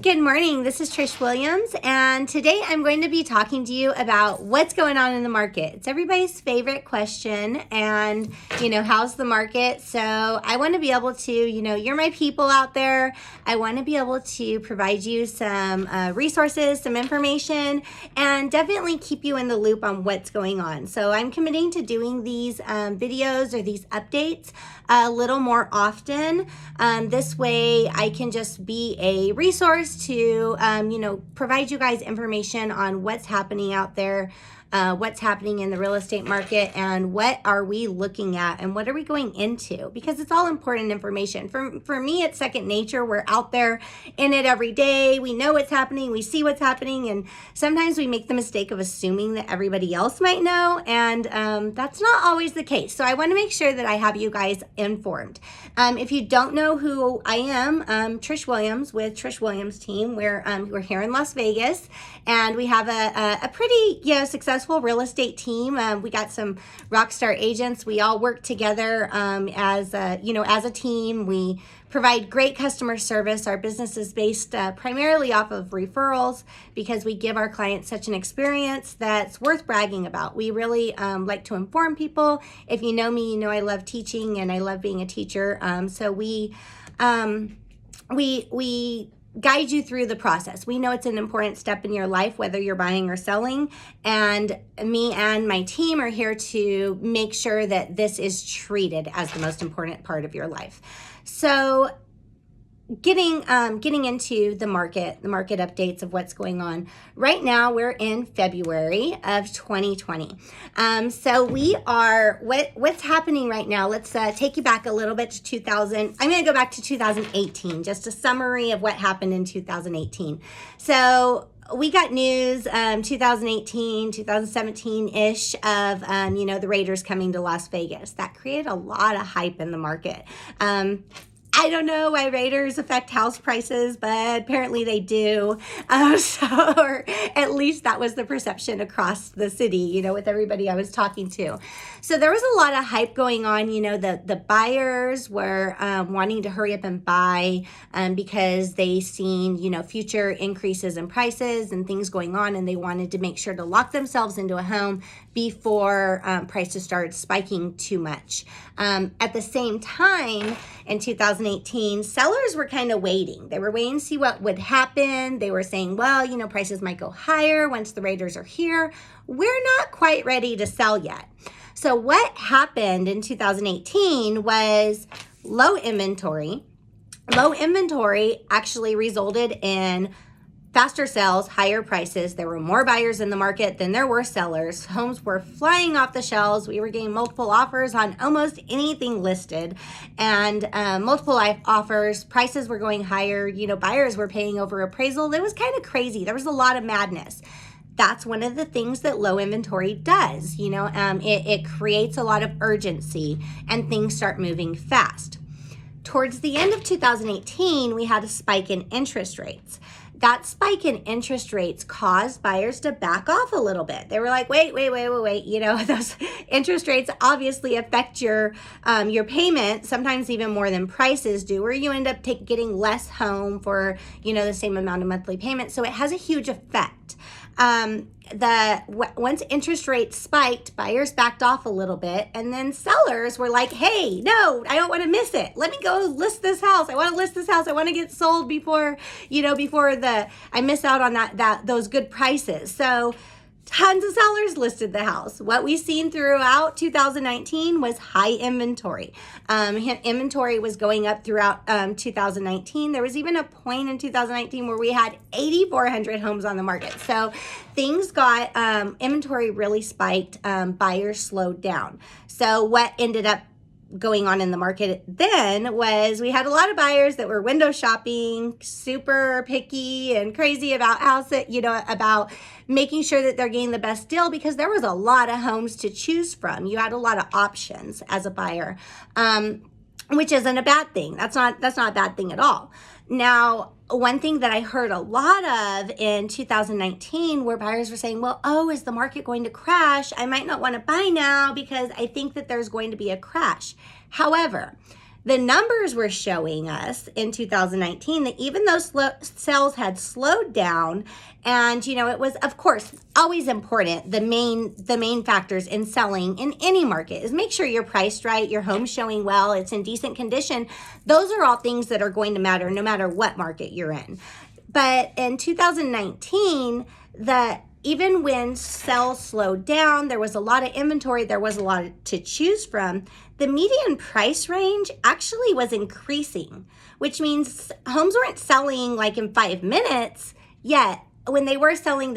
Good morning, this is Trish Williams, and today I'm going to be talking to you about what's going on in the market. It's everybody's favorite question, and how's the market? So I want to be able to, you're my people out there. I want to be able to provide you some resources, some information, and definitely keep you in the loop on what's going on. So I'm committing to doing these videos or these updates a little more often. This way I can just be a resource to provide you guys information on what's happening out there, what's happening in the real estate market, and what are we looking at and what are we going into, because it's all important information. For me, it's second nature. We're out there in it every day. We know what's happening. We see what's happening, and sometimes we make the mistake of assuming that everybody else might know, and that's not always the case. So I want to make sure that I have you guys informed. If you don't know who I am, Trish Williams with Trish Williams team. We're here in Las Vegas, and we have a pretty successful real estate team. We got some rock star agents. We all work together as a team. We provide great customer service. Our business is based primarily off of referrals because we give our clients such an experience that's worth bragging about. We really like to inform people. If you know me, you know I love teaching and I love being a teacher. So we guide you through the process. We know it's an important step in your life, whether you're buying or selling, and me and my team are here to make sure that this is treated as the most important part of your life. So getting into the market updates of what's going on. Right now, we're in February of 2020. So we are, what's happening right now, let's take you back a little bit to 2000. I'm going to go back to 2018, just a summary of what happened in 2018. So we got news 2018, 2017-ish of, the Raiders coming to Las Vegas. That created a lot of hype in the market. I don't know why Raiders affect house prices, but apparently they do. Or at least that was the perception across the city, with everybody I was talking to. So there was a lot of hype going on. The buyers were wanting to hurry up and buy because they seen, future increases in prices and things going on, and they wanted to make sure to lock themselves into a home before prices started spiking too much. At the same time, in 2018, sellers were kind of waiting. They were waiting to see what would happen. They were saying, well, prices might go higher once the Raiders are here. We're not quite ready to sell yet. So what happened in 2018 was low inventory. Low inventory actually resulted in faster sales, higher prices. There were more buyers in the market than there were sellers. Homes were flying off the shelves. We were getting multiple offers on almost anything listed, and multiple offers. Prices were going higher. Buyers were paying over appraisal. It was kind of crazy. There was a lot of madness. That's one of the things that low inventory does. It creates a lot of urgency and things start moving fast. Towards the end of 2018, we had a spike in interest rates. That spike in interest rates caused buyers to back off a little bit. They were like, wait. Those interest rates obviously affect your payment, sometimes even more than prices do, where you end up getting less home for, the same amount of monthly payment. So it has a huge effect. Once interest rates spiked, buyers backed off a little bit, and then sellers were like, hey, no, I don't want to miss it. Let me go list this house. I want to list this house. I want to get sold before I miss out on those good prices. So tons of sellers listed the house. What we've seen throughout 2019 was high inventory. Inventory was going up throughout 2019. There was even a point in 2019 where we had 8,400 homes on the market. So things got, inventory really spiked. Buyers slowed down. So what ended up going on in the market then was we had a lot of buyers that were window shopping, super picky and crazy about about making sure that they're getting the best deal, because there was a lot of homes to choose from. You had a lot of options as a buyer, which isn't a bad thing. That's not a bad thing at all. Now, one thing that I heard a lot of in 2019 where buyers were saying, well, is the market going to crash? I might not want to buy now because I think that there's going to be a crash. However, The numbers were showing us in 2019 that even though sales had slowed down, and it was, of course, always important. The main factors in selling in any market is make sure you're priced right, your home's showing well, it's in decent condition. Those are all things that are going to matter no matter what market you're in. But in 2019, even when sales slowed down, there was a lot of inventory, there was a lot to choose from, the median price range actually was increasing, which means homes weren't selling like in 5 minutes, yet when they were selling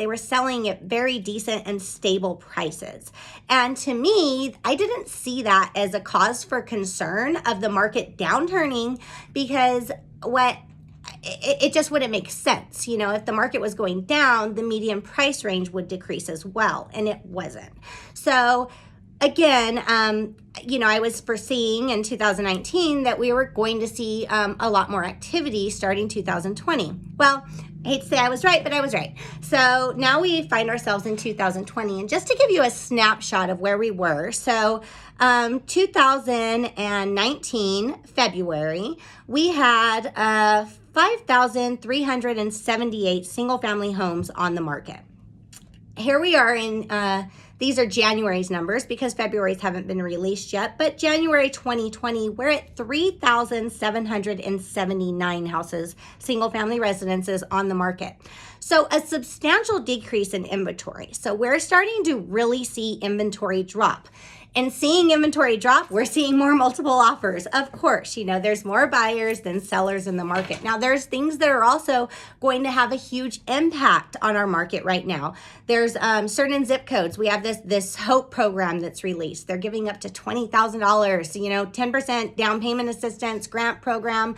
at very decent and stable prices. And to me, I didn't see that as a cause for concern of the market downturning, because it just wouldn't make sense. If the market was going down, the median price range would decrease as well, and it wasn't. So again, I was foreseeing in 2019 that we were going to see a lot more activity starting 2020. Well, I hate to say I was right, but I was right. So now we find ourselves in 2020. And just to give you a snapshot of where we were, so 2019, February, we had 5,378 single-family homes on the market. Here we are in, these are January's numbers because February's haven't been released yet, but January 2020, we're at 3,779 houses, single-family residences on the market. So a substantial decrease in inventory. So we're starting to really see inventory drop. And seeing inventory drop, we're seeing more multiple offers. Of course, there's more buyers than sellers in the market. Now, there's things that are also going to have a huge impact on our market right now. There's certain zip codes. We have this HOPE program that's released. They're giving up to $20,000, 10% down payment assistance grant program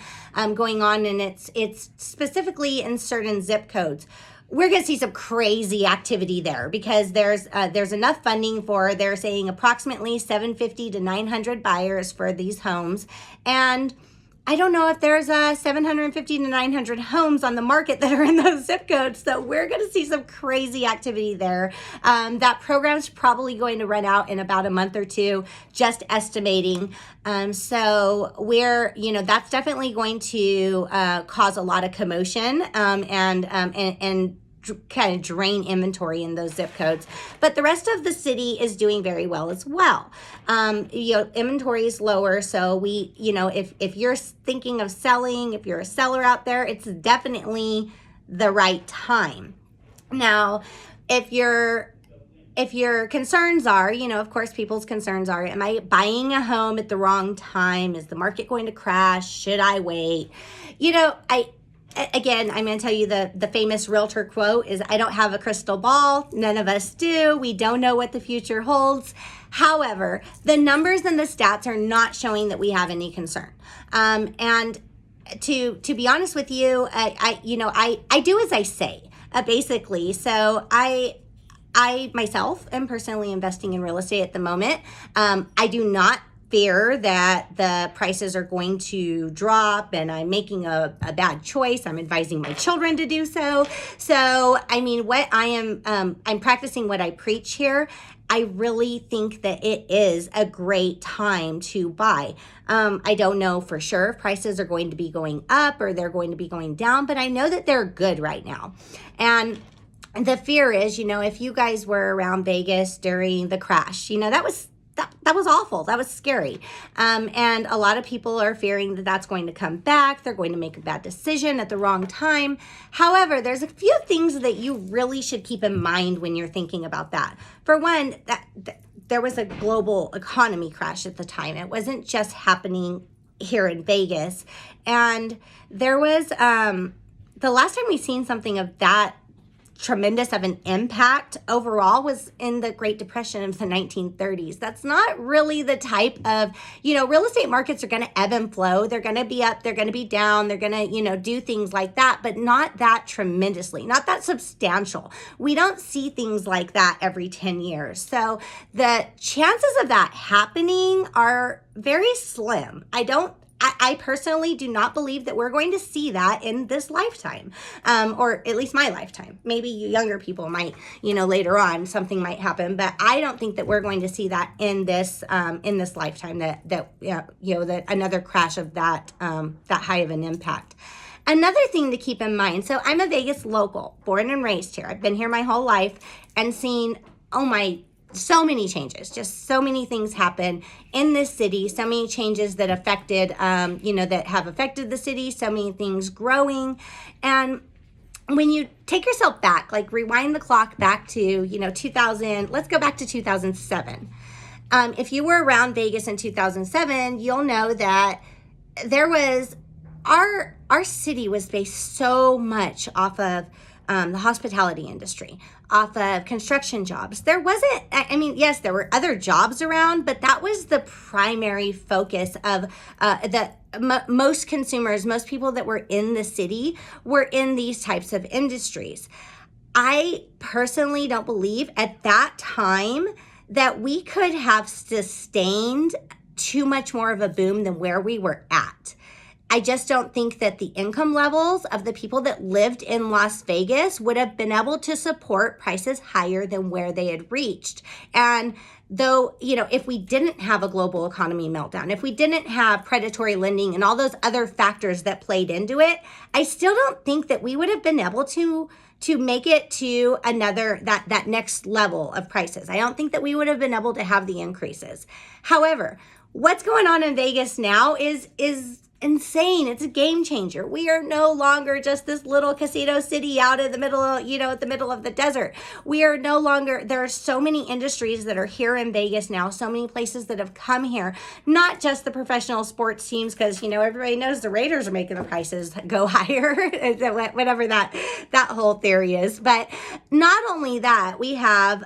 going on, and it's specifically in certain zip codes. We're going to see some crazy activity there because there's enough funding for, they're saying approximately 750 to 900 buyers for these homes. And I don't know if there's 750 to 900 homes on the market that are in those zip codes. So we're going to see some crazy activity there. That program's probably going to run out in about a month or two, just estimating. So that's definitely going to cause a lot of commotion and kind of drain inventory in those zip codes. But the rest of the city is doing very well as well. Inventory is lower. So if you're thinking of selling, if you're a seller out there, it's definitely the right time. Now, if your concerns are, of course, people's concerns are, am I buying a home at the wrong time? Is the market going to crash? Should I wait? Again, I'm going to tell you the famous realtor quote is, I don't have a crystal ball. None of us do. We don't know what the future holds. However, the numbers and the stats are not showing that we have any concern. And to be honest with you, I do as I say, basically. So I myself am personally investing in real estate at the moment. I do not fear that the prices are going to drop and I'm making a bad choice. I'm advising my children to do so. So, what I'm practicing what I preach here. I really think that it is a great time to buy. I don't know for sure if prices are going to be going up or they're going to be going down, but I know that they're good right now. And the fear is, if you guys were around Vegas during the crash, that was awful. That was scary. And a lot of people are fearing that that's going to come back. They're going to make a bad decision at the wrong time. However, there's a few things that you really should keep in mind when you're thinking about that. For one, there was a global economy crash at the time. It wasn't just happening here in Vegas. And there was, the last time we seen something of that tremendous of an impact overall was in the Great Depression of the 1930s. That's not really the type of, real estate markets are going to ebb and flow. They're going to be up, they're going to be down, they're going to, do things like that, but not that tremendously, not that substantial. We don't see things like that every 10 years. So the chances of that happening are very slim. I don't I personally do not believe that we're going to see that in this lifetime, or at least my lifetime. Maybe you younger people might, later on something might happen, but I don't think that we're going to see that in this lifetime. That another crash of that high of an impact. Another thing to keep in mind. So I'm a Vegas local, born and raised here. I've been here my whole life and seen, so many changes, just so many things happen in this city, so many changes that affected, that have affected the city, so many things growing. And when you take yourself back, like rewind the clock back to, 2000, let's go back to 2007. If you were around Vegas in 2007, you'll know that there was, our city was based so much off of the hospitality industry, off of construction jobs. There wasn't, yes, there were other jobs around, but that was the primary focus of most consumers, most people that were in the city were in these types of industries. I personally don't believe at that time that we could have sustained too much more of a boom than where we were at. I just don't think that the income levels of the people that lived in Las Vegas would have been able to support prices higher than where they had reached. And though, if we didn't have a global economy meltdown, if we didn't have predatory lending and all those other factors that played into it, I still don't think that we would have been able to make it to that next level of prices. I don't think that we would have been able to have the increases. However, what's going on in Vegas now is insane. It's a game changer. We are no longer just this little casino city out in the middle of, at the middle of the desert. We are no longer, there are so many industries that are here in Vegas now, so many places that have come here, not just the professional sports teams, because, everybody knows the Raiders are making the prices go higher, whatever that whole theory is. But not only that, we have,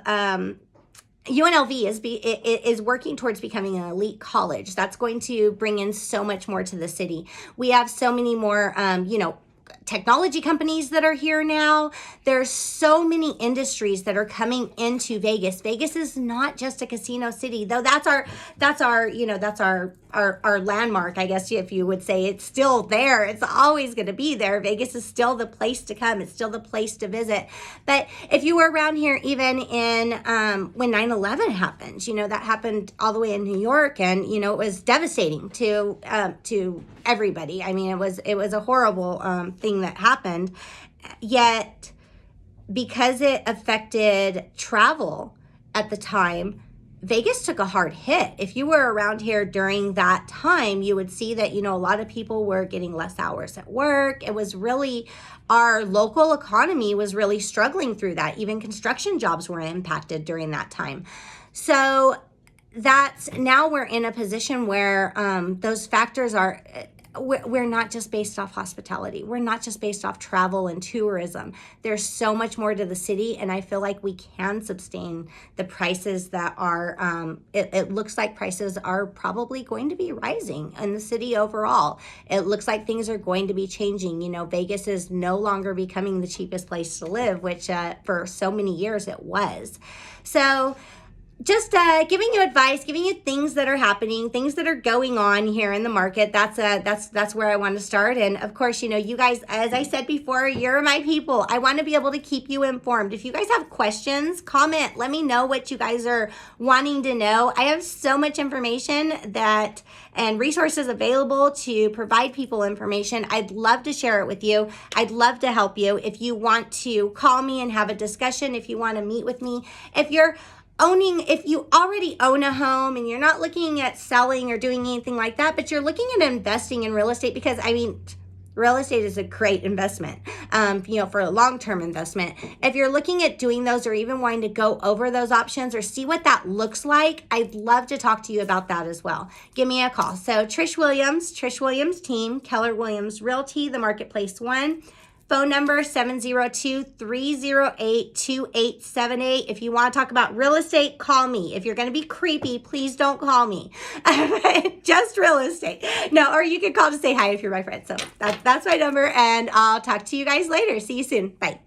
UNLV is working towards becoming an elite college. That's going to bring in so much more to the city. We have so many more, technology companies that are here now. There's so many industries that are coming into Vegas. Vegas is not just a casino city, though that's our landmark, I guess, if you would say. It's still there. It's always going to be there. Vegas is still the place to come. It's still the place to visit. But if you were around here, even in when 9/11 happened, that happened all the way in New York, and it was devastating to everybody. It was a horrible thing that happened. Yet, because it affected travel at the time, Vegas took a hard hit. If you were around here during that time, you would see that, a lot of people were getting less hours at work. It was really, our local economy was really struggling through that. Even construction jobs were impacted during that time. So now we're in a position where those factors are, we're not just based off hospitality. We're not just based off travel and tourism. There's so much more to the city, and I feel like we can sustain the prices that are, it looks like prices are probably going to be rising in the city overall. It looks like things are going to be changing. Vegas is no longer becoming the cheapest place to live, which for so many years it was. So just giving you advice, giving you things that are happening, things that are going on here in the market. That's where I want to start. And of course, you guys, as I said before, you're my people. I want to be able to keep you informed. If you guys have questions, comment. Let me know what you guys are wanting to know. I have so much information and resources available to provide people information. I'd love to share it with you. I'd love to help you. If you want to call me and have a discussion, if you want to meet with me, if you already own a home and you're not looking at selling or doing anything like that, but you're looking at investing in real estate, because real estate is a great investment, for a long-term investment. If you're looking at doing those, or even wanting to go over those options or see what that looks like, I'd love to talk to you about that as well. Give me a call. So Trish Williams team, Keller Williams Realty, the Marketplace One. Phone number 702-308-2878. If you want to talk about real estate, call me. If you're going to be creepy, please don't call me. Just real estate. No, or you can call to say hi if you're my friend. So that's my number, and I'll talk to you guys later. See you soon. Bye.